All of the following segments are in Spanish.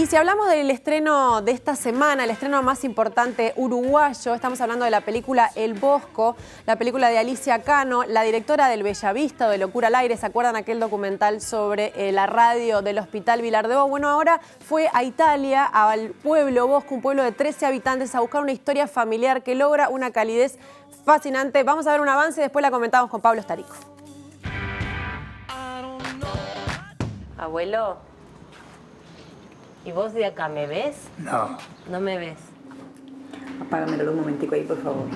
Y si hablamos del estreno de esta semana, el estreno más importante uruguayo, estamos hablando de la película El Bosco, la película de Alicia Cano, la directora del Bellavista o de Locura al Aire. ¿Se acuerdan aquel documental sobre la radio del Hospital Vilar de Bo? Bueno, ahora fue a Italia, al pueblo Bosco, un pueblo de 13 habitantes, a buscar una historia familiar que logra una calidez fascinante. Vamos a ver un avance y después la comentamos con Pablo Starico. Abuelo, ¿y vos de acá me ves? No. No me ves. Apágamelo un momentico ahí, por favor.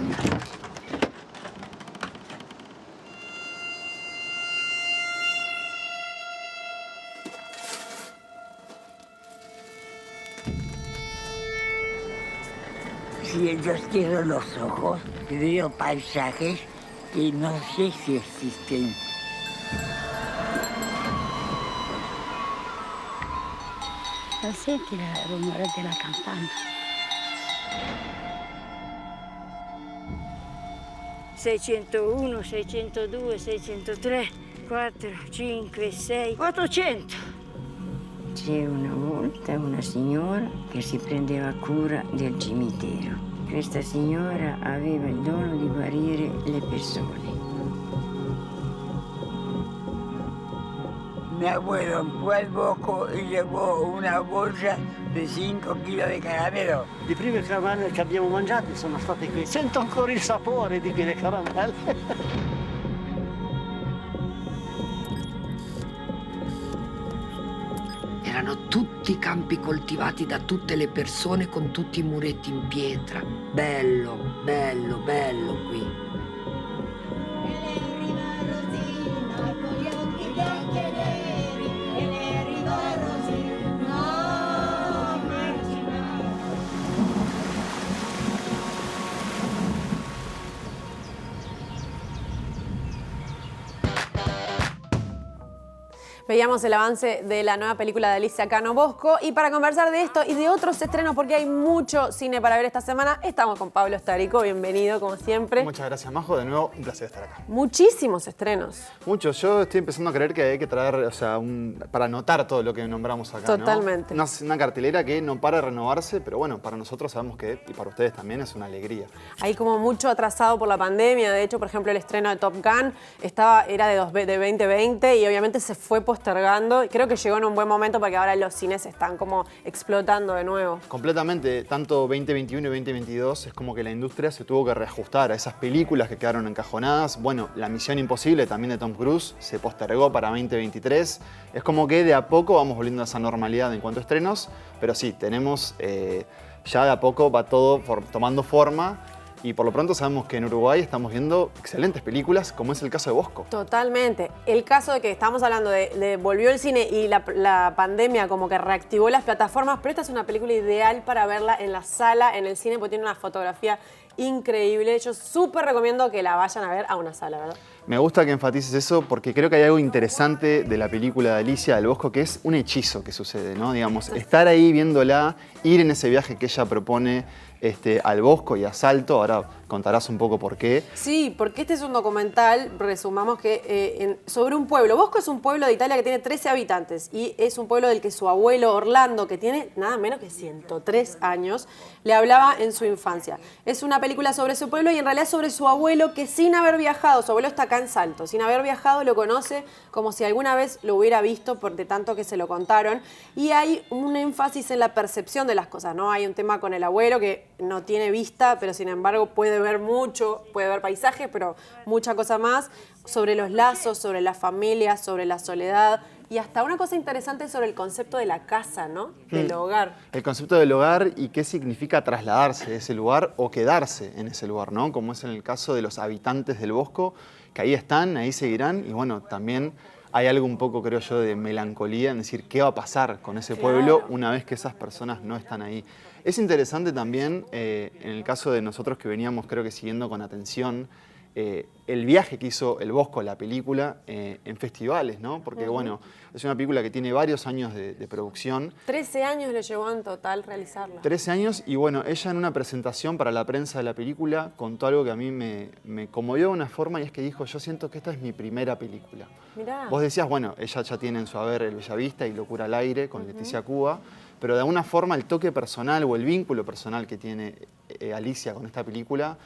Si yo cierro los ojos, veo paisajes que no sé si existen. Senti il rumore della campana. 601, 602, 603, 4, 5, 6, 800. C'era una volta una signora che si prendeva cura del cimitero. Questa signora aveva il dono di guarire le persone. Mi abuelo fue al Bosco y llevò una bolsa di 5 kg di caramelo. I primi caramelle che abbiamo mangiati sono stati qui. Sento ancora il sapore di quelle caramelle. Erano tutti campi coltivati da tutte le persone con tutti i muretti in pietra. Bello, bello, bello qui. Veíamos el avance de la nueva película de Alicia Cano, Bosco, y para conversar de esto y de otros estrenos, porque hay mucho cine para ver esta semana, estamos con Pablo Starico. Bienvenido, como siempre. Muchas gracias, Majo. De nuevo, un placer estar acá. Muchísimos estrenos. Muchos. Yo estoy empezando a creer que hay que traer, o sea, para anotar todo lo que nombramos acá, Totalmente. ¿no? Una cartelera que no para de renovarse, pero bueno, para nosotros sabemos que, y para ustedes también, es una alegría. Hay como mucho atrasado por la pandemia. De hecho, por ejemplo, el estreno de Top Gun era de 2020 y obviamente se fue postergando. Creo que llegó en un buen momento porque ahora los cines están como explotando de nuevo. Completamente. Tanto 2021 y 2022 es como que la industria se tuvo que reajustar a esas películas que quedaron encajonadas. Bueno, La Misión Imposible, también de Tom Cruise, se postergó para 2023. Es como que de a poco vamos volviendo a esa normalidad en cuanto a estrenos, pero sí, tenemos ya de a poco va todo tomando forma. Y por lo pronto sabemos que en Uruguay estamos viendo excelentes películas, como es el caso de Bosco. Totalmente. El caso de que estamos hablando de volvió el cine y la pandemia como que reactivó las plataformas, pero esta es una película ideal para verla en la sala, en el cine, porque tiene una fotografía increíble. Yo súper recomiendo que la vayan a ver a una sala, ¿verdad? Me gusta que enfatices eso porque creo que hay algo interesante de la película de Alicia del Bosco, que es un hechizo que sucede, ¿no? Digamos, estar ahí viéndola, ir en ese viaje que ella propone al Bosco y a Salto. Ahora contarás un poco por qué. Sí, porque este es un documental, resumamos, que sobre un pueblo. Bosco es un pueblo de Italia que tiene 13 habitantes y es un pueblo del que su abuelo Orlando, que tiene nada menos que 103 años, le hablaba en su infancia. Es una película sobre su pueblo y en realidad sobre su abuelo, que sin haber viajado, su abuelo está acá en Salto, sin haber viajado lo conoce como si alguna vez lo hubiera visto por de tanto que se lo contaron. Y hay un énfasis en la percepción de las cosas, ¿no? Hay un tema con el abuelo que no tiene vista, pero sin embargo puede ver mucho, puede ver paisajes, pero mucha cosa más, sobre los lazos, sobre la familia, sobre la soledad y hasta una cosa interesante sobre el concepto de la casa, ¿no? Del hogar. El concepto del hogar y qué significa trasladarse de ese lugar o quedarse en ese lugar, ¿no? Como es en el caso de los habitantes del Bosco, que ahí están, ahí seguirán y bueno, también hay algo un poco, creo yo, de melancolía en decir qué va a pasar con ese pueblo una vez que esas personas no están ahí. Es interesante también, en el caso de nosotros que veníamos, creo que siguiendo con atención, el viaje que hizo El Bosco, la película, en festivales, ¿no? Porque, bueno, es una película que tiene varios años de producción. 13 años le llevó en total realizarla. 13 años y, bueno, ella en una presentación para la prensa de la película contó algo que a mí me conmovió de una forma y es que dijo, yo siento que esta es mi primera película. Mirá. Vos decías, bueno, ella ya tiene en su haber El Bellavista y Locura al Aire con Leticia Cuba, pero de alguna forma el toque personal o el vínculo personal que tiene Alicia con esta película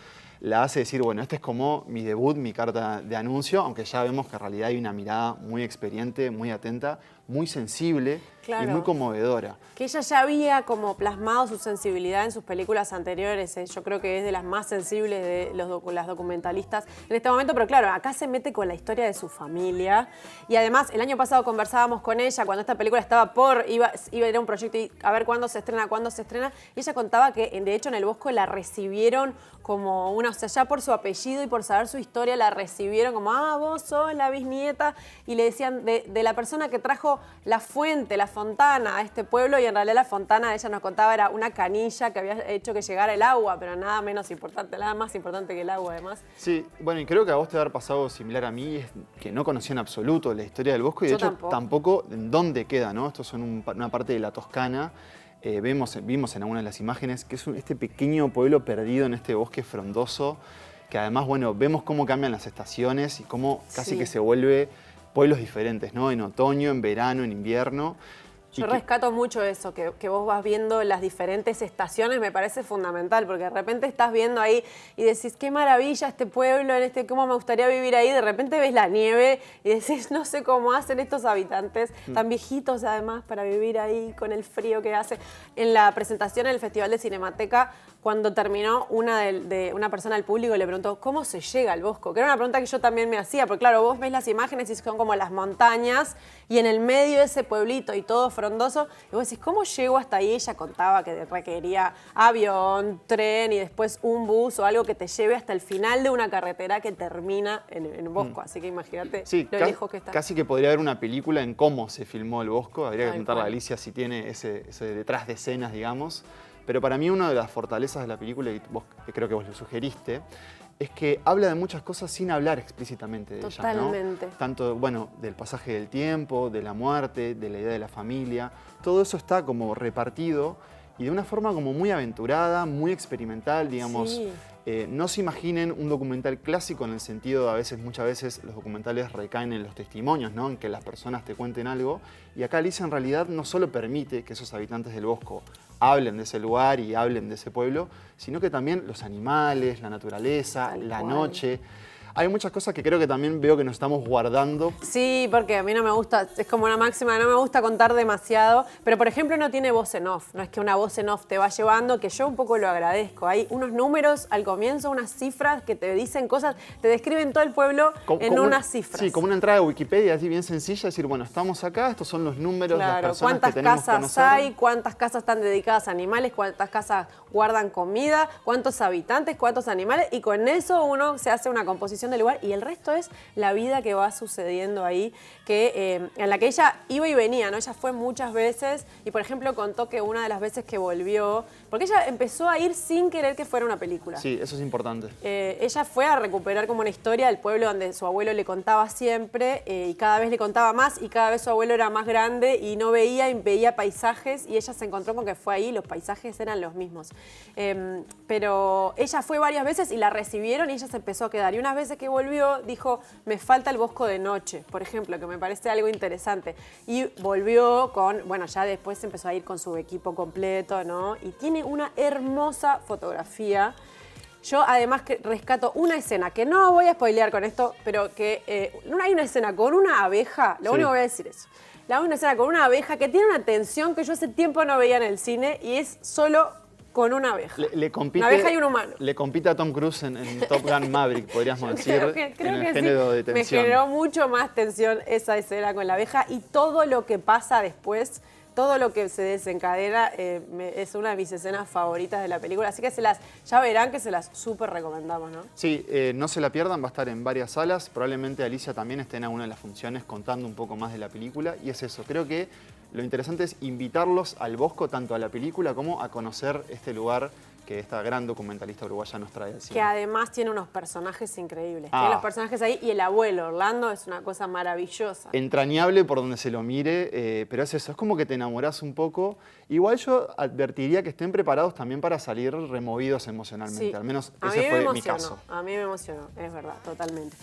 la hace decir, bueno, este es como mi debut, mi carta de anuncio, aunque ya vemos que en realidad hay una mirada muy experiente, muy atenta, muy sensible y muy conmovedora. Que ella ya había como plasmado su sensibilidad en sus películas anteriores. Yo creo que es de las más sensibles de las documentalistas en este momento. Pero claro, acá se mete con la historia de su familia. Y además, el año pasado conversábamos con ella cuando esta película estaba iba a ir a un proyecto y a ver cuándo se estrena. Y ella contaba que, de hecho, en el Bosco la recibieron como una, o sea, ya por su apellido y por saber su historia, la recibieron como, vos sos la bisnieta. Y le decían de la persona que trajo la fuente, la fontana a este pueblo, y en realidad la fontana, ella nos contaba, era una canilla que había hecho que llegara el agua, pero nada menos importante, nada más importante que el agua además. Sí, bueno, y creo que a vos te va a haber pasado similar a mí, es que no conocía en absoluto la historia del Bosco y de hecho tampoco en dónde queda, ¿no? Esto es una parte de la Toscana. Vimos en alguna de las imágenes que es este pequeño pueblo perdido en este bosque frondoso, que además, bueno, vemos cómo cambian las estaciones y cómo casi que se vuelve pueblos diferentes, ¿no? En otoño, en verano, en invierno. Yo rescato mucho eso, que vos vas viendo las diferentes estaciones, me parece fundamental, porque de repente estás viendo ahí y decís, qué maravilla este pueblo, cómo me gustaría vivir ahí, de repente ves la nieve y decís, no sé cómo hacen estos habitantes, tan viejitos además, para vivir ahí con el frío que hace. En la presentación en el Festival de Cinemateca, cuando terminó, una persona del público le preguntó, ¿cómo se llega al Bosco? Que era una pregunta que yo también me hacía, porque claro, vos ves las imágenes y son como las montañas, y en el medio de ese pueblito y todo frondoso, y vos decís, ¿cómo llego hasta ahí? Ella contaba que requería avión, tren y después un bus o algo que te lleve hasta el final de una carretera que termina en Bosco. Así que imagínate lo lejos que está. Casi que podría haber una película en cómo se filmó el Bosco. Habría que preguntarle a Alicia si tiene ese detrás de escenas, digamos. Pero para mí una de las fortalezas de la película, y que creo que vos lo sugeriste, es que habla de muchas cosas sin hablar explícitamente de ellas, ¿no? Tanto, bueno, del pasaje del tiempo, de la muerte, de la idea de la familia. Todo eso está como repartido y de una forma como muy aventurada, muy experimental, digamos. Sí. No se imaginen un documental clásico en el sentido de muchas veces los documentales recaen en los testimonios, ¿no? En que las personas te cuenten algo. Y acá Alicia en realidad no solo permite que esos habitantes del Bosco hablen de ese lugar y hablen de ese pueblo, sino que también los animales, la naturaleza, la noche. Hay muchas cosas que creo que también veo que nos estamos guardando. Sí, porque a mí no me gusta, es como una máxima, no me gusta contar demasiado, pero por ejemplo no tiene voz en off, no es que una voz en off te va llevando, que yo un poco lo agradezco. Hay unos números al comienzo, unas cifras que te dicen cosas, te describen todo el pueblo en unas cifras. Sí, como una entrada de Wikipedia así bien sencilla, decir, bueno, estamos acá, estos son los números de las personas que tenemos que conocer. ¿Cuántas casas hay? ¿Cuántas casas están dedicadas a animales? ¿Cuántas casas guardan comida? ¿Cuántos habitantes? ¿Cuántos animales? Y con eso uno se hace una composición del lugar y el resto es la vida que va sucediendo ahí, en la que ella iba y venía, ¿no? Ella fue muchas veces y, por ejemplo, contó que una de las veces que volvió, porque ella empezó a ir sin querer que fuera una película. Sí, eso es importante. Ella fue a recuperar como una historia del pueblo donde su abuelo le contaba siempre y cada vez le contaba más y cada vez su abuelo era más grande y no veía y veía paisajes y ella se encontró con que fue ahí, los paisajes eran los mismos. Pero ella fue varias veces y la recibieron y ella se empezó a quedar. Y unas veces que volvió, dijo, me falta el Bosco de noche, por ejemplo, que me parece algo interesante. Y volvió con, bueno, ya después empezó a ir con su equipo completo, ¿no? Y tiene una hermosa fotografía. Yo además que rescato una escena, que no voy a spoilear con esto, pero que hay una escena con una abeja, lo único que voy a decir es, una escena con una abeja que tiene una tensión que yo hace tiempo no veía en el cine y es solo con una abeja. Una abeja y un humano. Le compite a Tom Cruise en Top Gun Maverick, podríamos decir, creo en que el género de tensión. Me generó mucho más tensión esa escena con la abeja y todo lo que pasa después, todo lo que se desencadena, es una de mis escenas favoritas de la película. Así que ya verán que se las súper recomendamos, ¿no? Sí, no se la pierdan, va a estar en varias salas. Probablemente Alicia también esté en alguna de las funciones contando un poco más de la película. Y es eso, creo que lo interesante es invitarlos al Bosco, tanto a la película como a conocer este lugar que esta gran documentalista uruguaya nos trae al cine. Que además tiene unos personajes increíbles. Tiene los personajes ahí y el abuelo, Orlando, es una cosa maravillosa. Entrañable por donde se lo mire, pero es eso, es como que te enamorás un poco. Igual yo advertiría que estén preparados también para salir removidos emocionalmente. Sí. Al menos ese fue mi caso. A mí me emocionó, es verdad, totalmente.